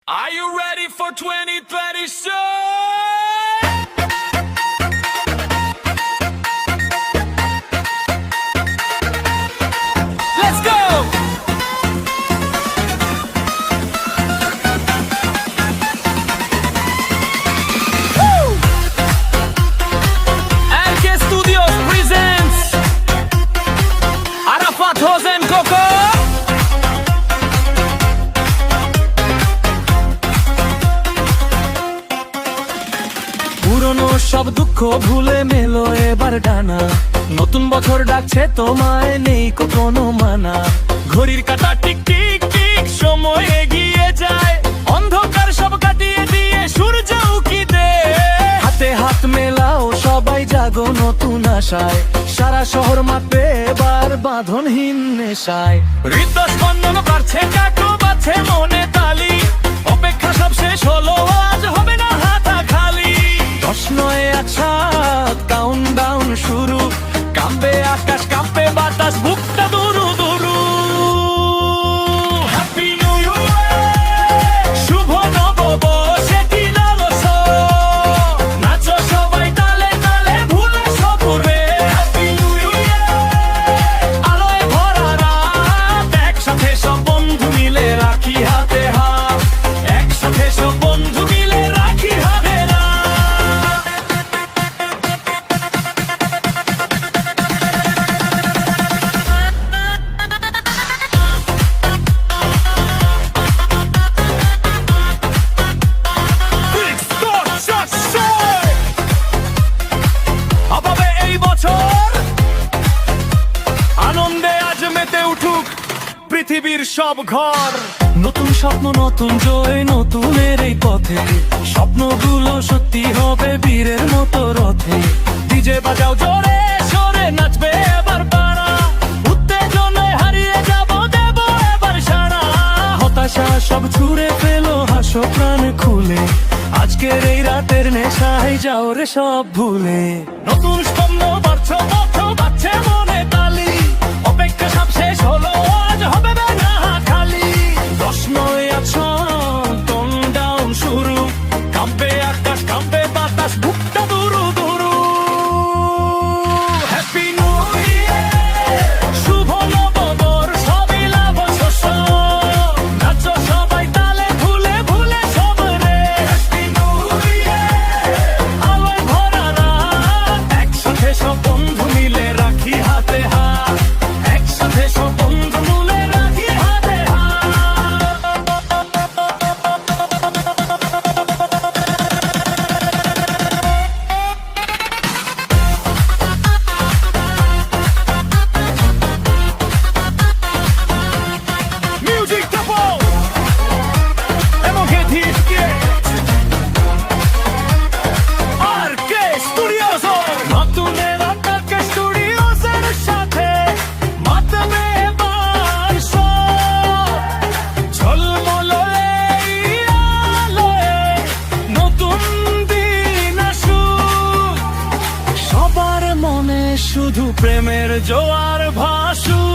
Are you ready for 2026? Let's go! Woo! RK Studios presents Arafat Hosen Coco. পুরনো সব দুঃখ ভুলে মেলো এবার ডানা, নতুন বছর ডাকছে তোমায়, নেই কোনো মানা। ঘড়ির কাঁটা টিক টিক টিক, সময় এগিয়ে যায়, অন্ধকার সব কাটিয়ে দিয়ে সূর্য উকি দে। হাতে হাত মেলাও সবাই, জাগো নতুন আশায়, সারা শহর মাপে এবার বাঁধনহীন নেশায়। হৃদস্পন্দন বাড়ছে, কাটো বাজছে মনে তালি, অপেক্ষা সব শেষ হলো, আজ হবে না হাতা খালি। 10, 9, 8, 7 কাউন্টডাউন শুরু, কাঁপবে আকাশ, কাঁপবে বাতাস, বুকটা দুরু দুরু। হ্যাপি নিউ ইয়ার, শুভ নববর্ষ, দিন আলোস, নাচো সবাই তালে তালে, ভুলে সব রে। হ্যাপি নিউ ইয়ার, আলোয় ভরা রাত, একসাথে সব বন্ধু মিলে রাখি হাতে হাত, একসাথে সব বন্ধু মিলে রাখি হাতে হাত। অভাবে এই বছর আনন্দে আজ মেতে উঠুক পৃথিবীর সব ঘর। নতুন স্বপ্ন, নতুন জয়, নতুনের এই পথে, স্বপ্নগুলো সত্যি হবে বীরের মতো রথে। ডিজে বাজাও জোরে সরে, নাচবে এবার পাড়া, উত্তেজনায় হারিয়ে যাব, দেব এবার সারা। হতাশা সব ছুঁড়ে ফেলো, হাসো প্রাণ খুলে, আজকের এই রাতের নেশায় যাও রে সব ভুলে। নতুন স্বপ্ন বাড়ছে, পথ বাড়ছে মনে তালি, অপেক্ষা সব শেষ হলো, আজ হবে না খালি। 10, 9, 8, 7 কাউন্টডাউন শুরু, কাঁপবে আকাশ, কাঁপবে বাতাস, বুকটা দুরু দুরু। হ্যাপি নিউ ইয়ার, শুভ নববর্ষ, সবই লাভ শস্য, নাচো সবাই তালে, ভুলে ভুলে সব রে। হ্যাপি নিউ ইয়ার, আলোয় ভরা রাত, একসাথে সব বন্ধু মিলে রাখি হাতে হাত, একসাথে সব বন্ধু মিলে রাখি হাতে হাত। Music Double, hemos que disque RK Studios, নতুন RK Studios এর সাথে মাতবে এবার সব, ঝলমল এই আলোয় নতুন দিন আসুক, সবার মনে শুধু প্রেমের জোয়ার ভাসুক।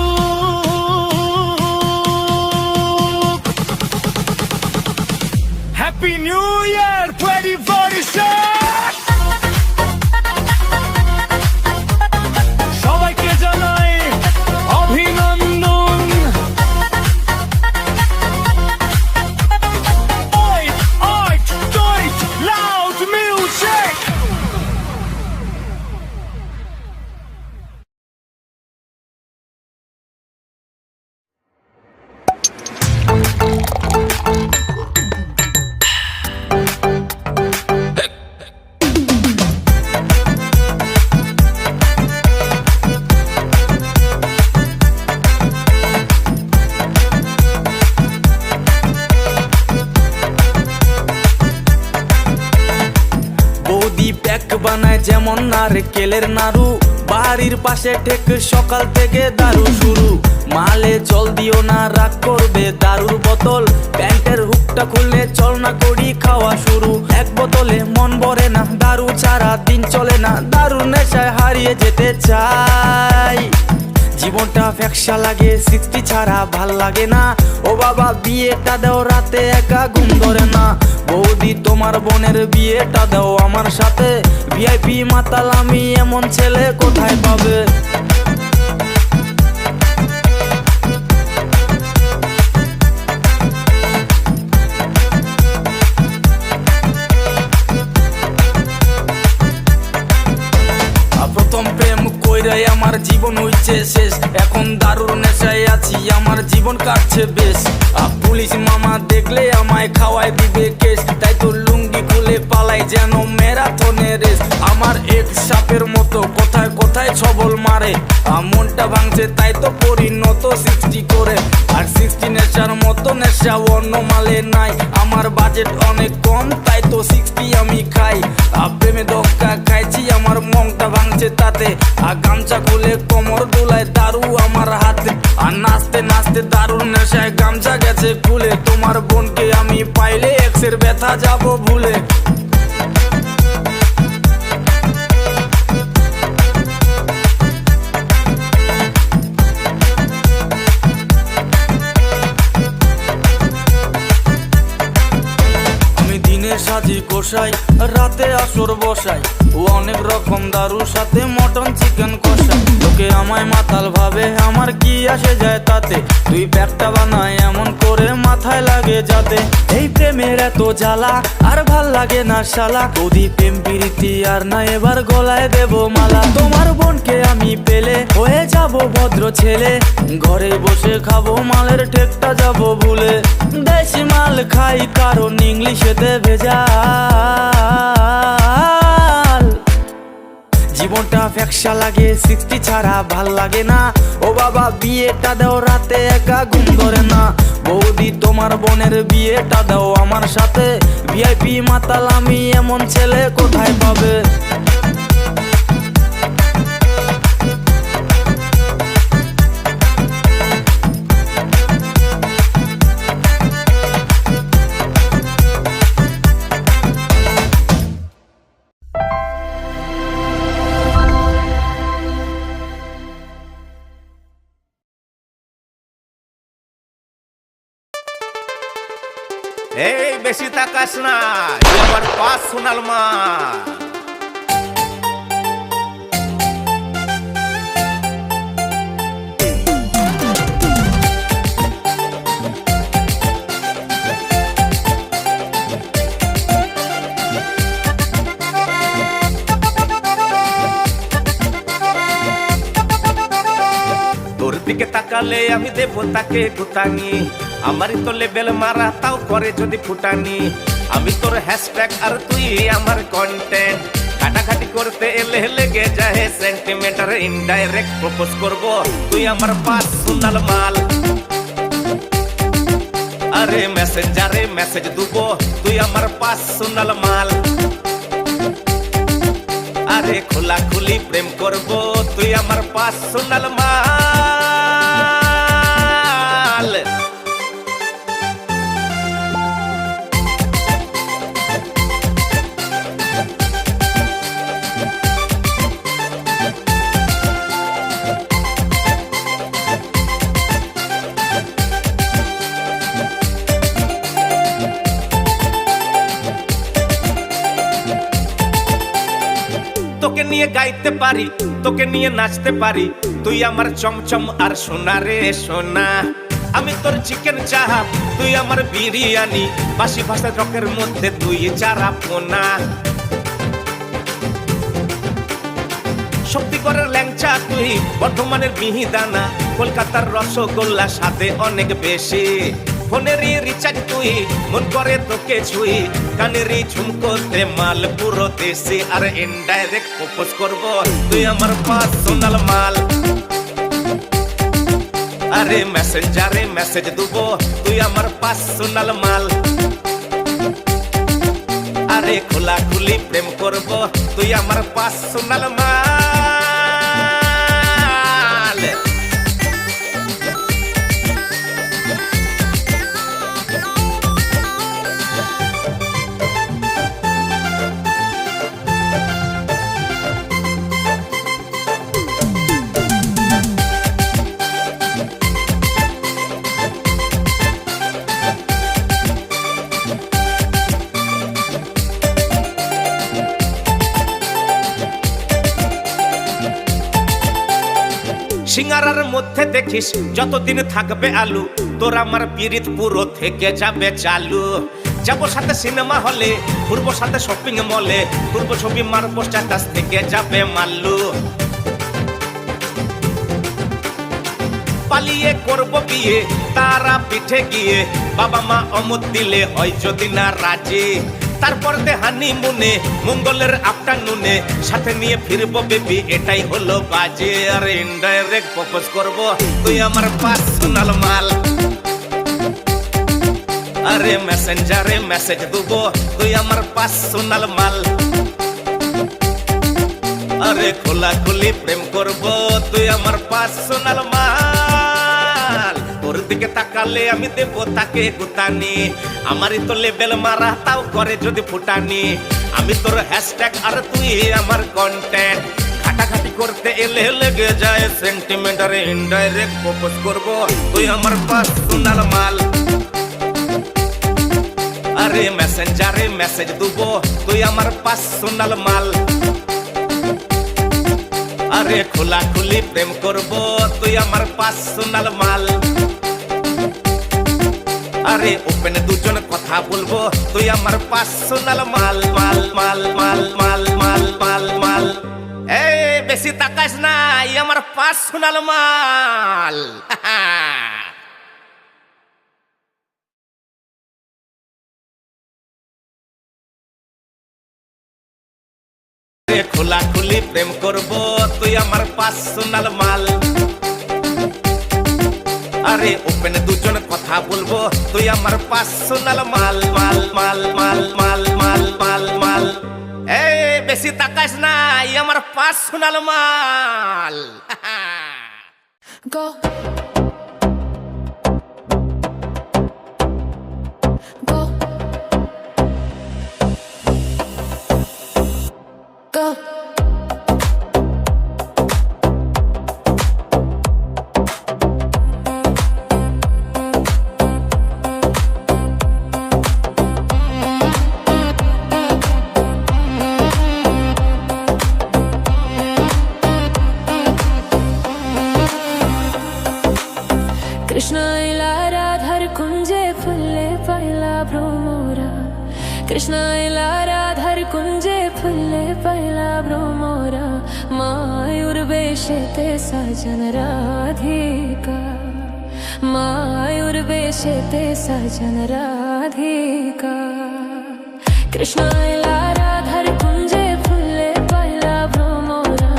হ্যাপি নিউ ইয়ার 2046, সবাইকে জানাই অভিনন্দন। ওই ওই ওই লাউড মিউজিক। বৌদি প্যাক বানায় যেমন নারকেলের নাড়ু, বাড়ির পাশে ঠেক, সকাল থেকে দারু শুরু। মালে জল দিও না, রাগ করবে দারুর বোতল, প্যান্টের হুকটা খুললে চল না করি খাওয়া শুরু। এক বোতলে মন ভরে না, দারু ছাড়া দিন চলে না, দারুর নেশায় হারিয়ে যেতে চাই। জীবনটা ফ্যাকসা লাগে, 60 ছাড়া ভাল লাগে না। ও বাবা বিয়েটা দাও, রাতে একা ঘুম ধরে বৌদি তোমার বোনের বিয়েটা দাও আমার সাথে, ভিআইপি মাতাল আমি এমন ছেলে কোথায় পাবে? প্রথম প্রেম কইরাই আমার জীবন হইছে শেষ, এখন দারুর নেশায় আছি আমার জীবন কাটছে বেশ। পুলিশ মামা দেখলে আমায় খাওয়াই দিবে কেস, তাই তো লুঙ্গি খুলে পালাই যেন ম্যারাথনের রেস। আমার এক সাপের মতো কোথায় কোথায় ছবল মারে, মনটা ভাঙছে তাই তো পরিণত 60 করে। আর 60 নেশার মতো নেশা অন্য মালে নাই, আমার বাজেট অনেক কম তাই তো 60 আমি খাই। প্রেমে ধক্কা খাইছি আমার মনটা ভাঙছে তাতে, গামছা খুলে কোমর দুলায় দারু আমার হাতে। আর নাচতে নাচতে দারুর নেশায় গামছা গেছে খুলে, তোমার বোনকে আমি পাইলে এক্সের ব্যথা যাব ভুলে। সাজি কষাই রাতে আসর বসাই, ও অনেক রকম দারুর সাথে মটন চিকেন কষাই। লোকে আমায় মাতাল ভাবে আমার কি আসে যায় তাতে, তুই ব্যাগটা বানায় এমন করে মাথায় লাগে যাতে। এই প্রেমের এত জ্বালা আর ভাল লাগে না শালা, বৌদি প্রেম প্রীতি আর না এবার গলায় দেব মালা। তোমার বোনকে আমি পেলে হয়ে যাব ভদ্র ছেলে, ঘরে বসে খাবো মালের ঠেকটা যাব ভুলে। দেশি মাল খাই কারণ ইংলিশেতে ভেজাল, জীবনটা ফ্যাকসা লাগে 60 ছাড়া ভাল লাগে না। ও বাবা বিয়েটা দাও রাতে একা ঘুম ধরে না, বৌদি তোমার বোনের বিয়েটা দাও আমার সাথে, ভিআইপি মাতাল আমি এমন ছেলে কোথায় পাবে? এই বেশি তাকাস না, আমার পাস সোনাল মা। তোর দিকে তাকালে আমি দেব তাকে গুতানি, আমারই তো লেবেল মারা তাও করে যদি ফুটানি। আমি তোর হ্যাশট্যাগ আর তুই আমার কন্টেন্ট, ঘাটাঘাটি করতে এলে লেগে যায় সেন্টিমিটার। ইনডাইরেক্ট প্রপোজ করব তুই আমার পাস সোনাল মাল। আরে মেসেঞ্জারে মেসেজ দেবো তুই আমার পাস সোনাল মাল। আরে খোলা খুলি প্রেম করব তুই আমার পাস সোনাল মাল। তোকে নিয়ে গাইতে পারি, তোকে নিয়ে নাচতে পারি, তুই আমার চমচম আর সোনা রে সোনা। আমি তোর চিকেন চাপ তুই আমার বিরিয়ানি, বাসি ভাষা রকের মধ্যে তুই চারা পোনা। শক্তিগড়ের ল্যাংচা তুই, বর্ধমানের মিহিদানা, কলকাতার রসগোল্লা স্বাদে অনেক বেশি। ফোনেরই রিচার্জ তুই, মন করে তোকে ছুই, কানেরই ঝুমকোতে মাল পুরো দেশি। আর ইনডাইরেক্ট প্রপোজ করব তুই আমার পাস সোনাল মাল। আরে মেসেঞ্জারে মেসেজ দেবো তুই আমার পাস সোনাল মাল। আরে খোলা খুলি প্রেম করব তুই আমার পাস সোনাল মাল। সিঙ্গারার মধ্যে দেখিস যতদিন থাকবে আলু, তোর আমার পিরিত পুরো থেকে যাবে চালু। যাবো সাথে সিনেমা হলে, ঘুরবো সাথে শপিং মলে, ঘুরবো ছবি মারবো স্ট্যাটাস থেকে যাবে মাল্লু। পালিয়ে করবো বিয়ে তারা পিঠে গিয়ে, বাবা মা অমত দিলে হয় যদি না রাজি। তারপর দে হানিমুনে মঙ্গলের আফটারনুনে, সাথে নিয়ে ফিরবো বেবি এটাই হলো বাজে। আর ইনডাইরেক্ট প্রপোজ করবো, তুই আমার পার্সোনাল মাল। আরে মেসেঞ্জারে মেসেজ দেবো, তুই আমার পার্সোনাল মাল। আরে খোলাখুলি প্রেম করবো, তুই আমার পার্সোনাল মাল। তোর দিকে তাকালে আমি দেবো তাকে গুতানি, আমারই তো লেবেল মারা তাও করে যদি ফুটানি। আমি তোর হ্যাশট্যাগ আর তুই আমার কন্টেন্ট, ঘাটাঘাটি করতে এলে লেগে যায় সেন্টিমেন্ট। আরে ইনডাইরেক্ট প্রপোজ করবো, তুই আমার পার্সোনাল মাল। আরে মেসেঞ্জারে মেসেজ দেবো, তুই আমার পার্সোনাল মাল। আরে খোলাখুলি প্রেম করবো, তুই আমার পার্সোনাল মাল। আরে ওপেন দুজন কথা বলবো, তুই আমার পার্সোনাল মাল মাল মাল মাল মাল মাল মাল মাল। এই বেশি তাকাস না, এই আমার পার্সোনাল মাল। খোলাখুলি প্রেম করবো, তুই আমার পার্সোনাল মাল। আরে ওপেন দুজন কথা বলবো, তুই আমার পার্সোনাল মাল মাল মাল মাল মাল মাল মাল মাল। এই বেশি তাকাস না, এই আমার পার্সোনাল মাল। Go. Go. Go. Krishna ila radhar kunje phulle paila bromora, Krishna ila radhar kunje phulle paila bromora, mayur beshete sajan radhika, mayur beshete sajan radhika. Krishna ila radhar kunje phulle paila bromora,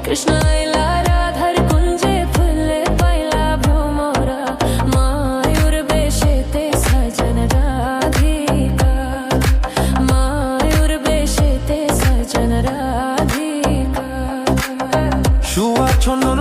Krishna ila radhar kunje phulle paila bromora, mayur beshete sajan radhika, mayur beshete sajan radhika. শুয়া ছন্দন